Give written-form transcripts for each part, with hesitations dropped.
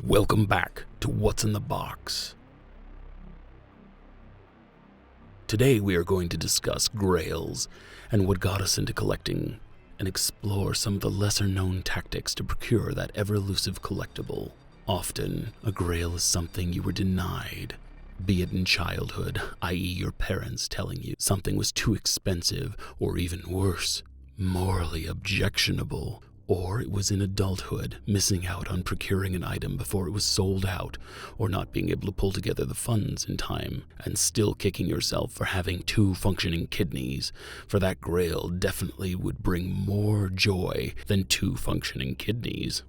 Welcome back to What's in the Box. Today we are going to discuss grails and what got us into collecting and explore some of the lesser known tactics to procure that ever-elusive collectible. Often, a grail is something you were denied, be it in childhood, i.e. your parents telling you something was too expensive, or even worse, morally objectionable. Or it was in adulthood, missing out on procuring an item before it was sold out, or not being able to pull together the funds in time, and still kicking yourself for having 2 functioning kidneys, for that grail definitely would bring more joy than 2 functioning kidneys.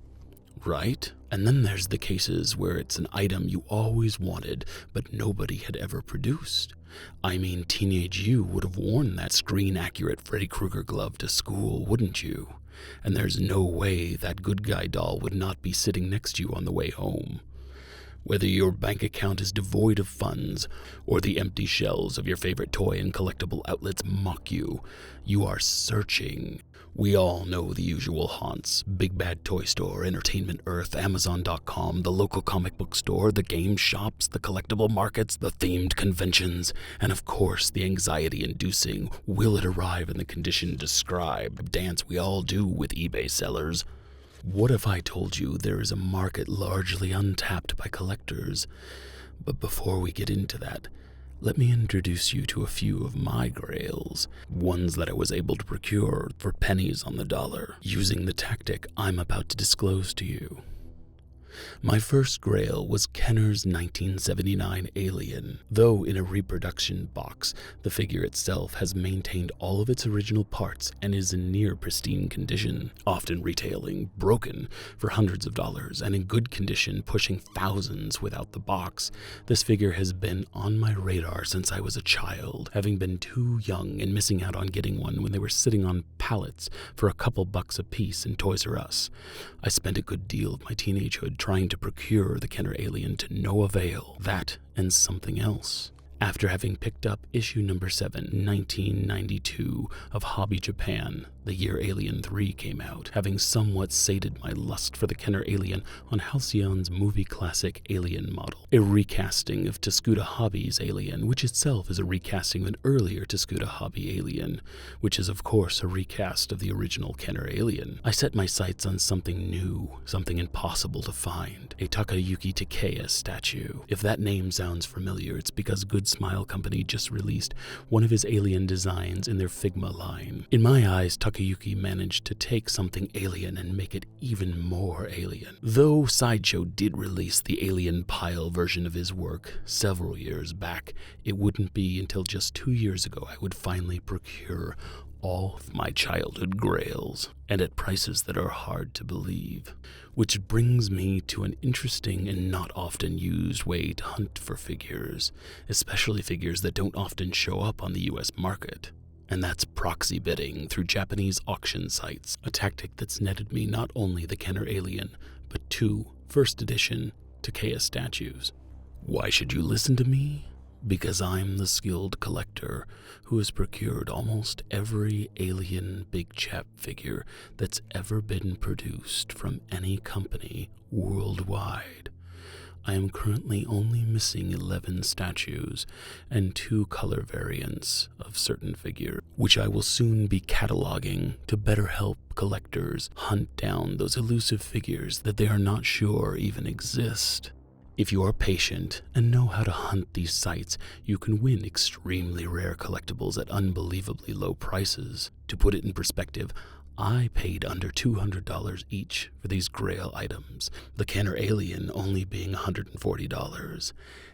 Right? And then there's the cases where it's an item you always wanted, but nobody had ever produced. I mean, teenage you would have worn that screen-accurate Freddy Krueger glove to school, wouldn't you? And there's no way that good guy doll would not be sitting next to you on the way home. Whether your bank account is devoid of funds, or the empty shelves of your favorite toy and collectible outlets mock you, you are searching. We all know the usual haunts: Big Bad Toy Store, Entertainment Earth, Amazon.com, the local comic book store, the game shops, the collectible markets, the themed conventions, and of course the anxiety-inducing, will it arrive in the condition described dance we all do with eBay sellers. What if I told you there is a market largely untapped by collectors? But before we get into that, let me introduce you to a few of my grails, ones that I was able to procure for pennies on the dollar, using the tactic I'm about to disclose to you. My first grail was Kenner's 1979 Alien. Though in a reproduction box, the figure itself has maintained all of its original parts and is in near pristine condition, often retailing broken for hundreds of dollars and in good condition pushing thousands without the box. This figure has been on my radar since I was a child, having been too young and missing out on getting one when they were sitting on pallets for a couple bucks a piece in Toys R Us. I spent a good deal of my teenagehood trying to procure the Kenner Alien to no avail. That and something else. After having picked up issue number 7, 1992 of Hobby Japan, the year Alien 3 came out, having somewhat sated my lust for the Kenner Alien on Halcyon's movie classic Alien model, a recasting of Tascuda Hobby's Alien, which itself is a recasting of an earlier Tascuda Hobby Alien, which is of course a recast of the original Kenner Alien. I set my sights on something new, something impossible to find, a Takayuki Takeya statue. If that name sounds familiar, it's because Good Smile Company just released one of his alien designs in their Figma line. In my eyes, Takayuki managed to take something alien and make it even more alien. Though Sideshow did release the Alien Pile version of his work several years back, it wouldn't be until just 2 years ago I would finally procure all of my childhood grails, and at prices that are hard to believe. Which brings me to an interesting and not often used way to hunt for figures, especially figures that don't often show up on the US market. And that's proxy bidding through Japanese auction sites, a tactic that's netted me not only the Kenner Alien, but 2 first edition Takeya statues. Why should you listen to me? Because I'm the skilled collector who has procured almost every alien big chap figure that's ever been produced from any company worldwide. I am currently only missing 11 statues and 2 color variants of certain figures, which I will soon be cataloging to better help collectors hunt down those elusive figures that they are not sure even exist. If you are patient and know how to hunt these sites, you can win extremely rare collectibles at unbelievably low prices. To put it in perspective, I paid under $200 each for these Grail items, the Kenner Alien only being $140,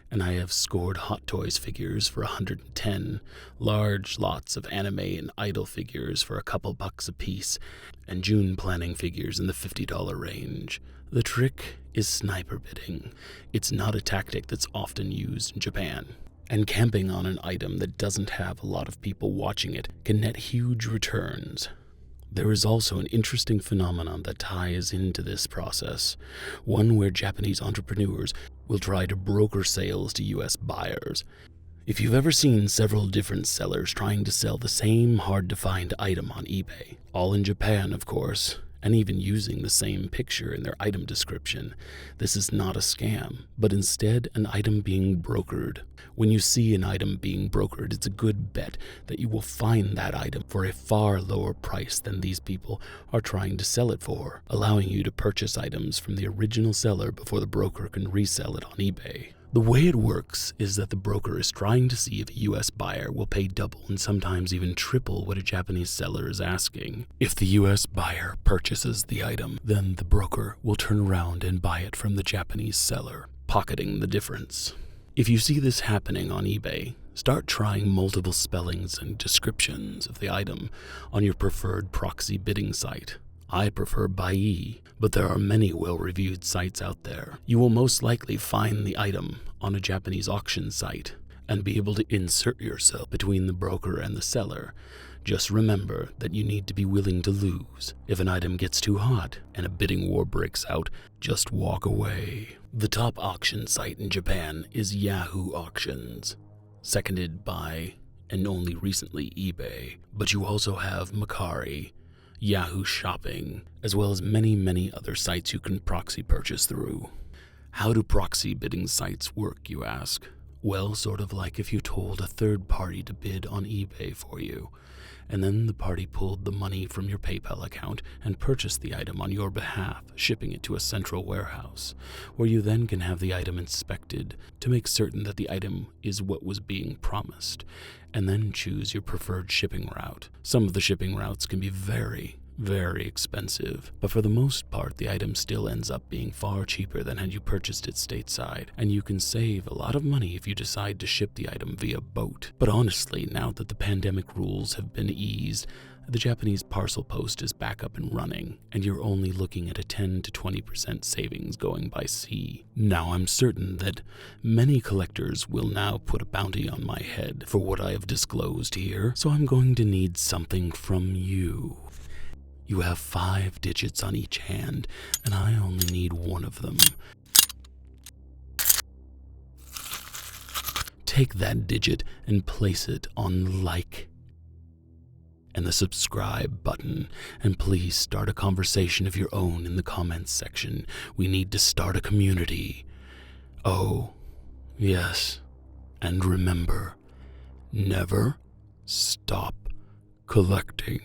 and I have scored Hot Toys figures for $110, large lots of anime and idol figures for a couple bucks a piece, and June planning figures in the $50 range. The trick is sniper bidding. It's not a tactic that's often used in Japan, and camping on an item that doesn't have a lot of people watching it can net huge returns. There is also an interesting phenomenon that ties into this process, one where Japanese entrepreneurs will try to broker sales to US buyers. If you've ever seen several different sellers trying to sell the same hard-to-find item on eBay, all in Japan of course, and even using the same picture in their item description. This is not a scam, but instead an item being brokered. When you see an item being brokered, it's a good bet that you will find that item for a far lower price than these people are trying to sell it for, allowing you to purchase items from the original seller before the broker can resell it on eBay. The way it works is that the broker is trying to see if a US buyer will pay double and sometimes even triple what a Japanese seller is asking. If the US buyer purchases the item, then the broker will turn around and buy it from the Japanese seller, pocketing the difference. If you see this happening on eBay, start trying multiple spellings and descriptions of the item on your preferred proxy bidding site. I prefer Bai, but there are many well-reviewed sites out there. You will most likely find the item on a Japanese auction site and be able to insert yourself between the broker and the seller. Just remember that you need to be willing to lose. If an item gets too hot and a bidding war breaks out, just walk away. The top auction site in Japan is Yahoo Auctions, seconded by, and only recently, eBay. But you also have Mercari, Yahoo Shopping, as well as many other sites you can proxy purchase through. How do proxy bidding sites work, you ask? Well, sort of like if you told a third party to bid on eBay for you, and then the party pulled the money from your PayPal account and purchased the item on your behalf, shipping it to a central warehouse, where you then can have the item inspected to make certain that the item is what was being promised, and then choose your preferred shipping route. Some of the shipping routes can be very expensive, but for the most part the item still ends up being far cheaper than had you purchased it stateside, and you can save a lot of money if you decide to ship the item via boat. But honestly, now that the pandemic rules have been eased, the Japanese parcel post is back up and running, and you're only looking at a 10 to 20% savings going by sea. Now, I'm certain that many collectors will now put a bounty on my head for what I have disclosed here, so I'm going to need something from you. You have 5 digits on each hand, and I only need one of them. Take that digit and place it on like and the subscribe button, and please start a conversation of your own in the comments section. We need to start a community. Oh, yes, and remember, never stop collecting.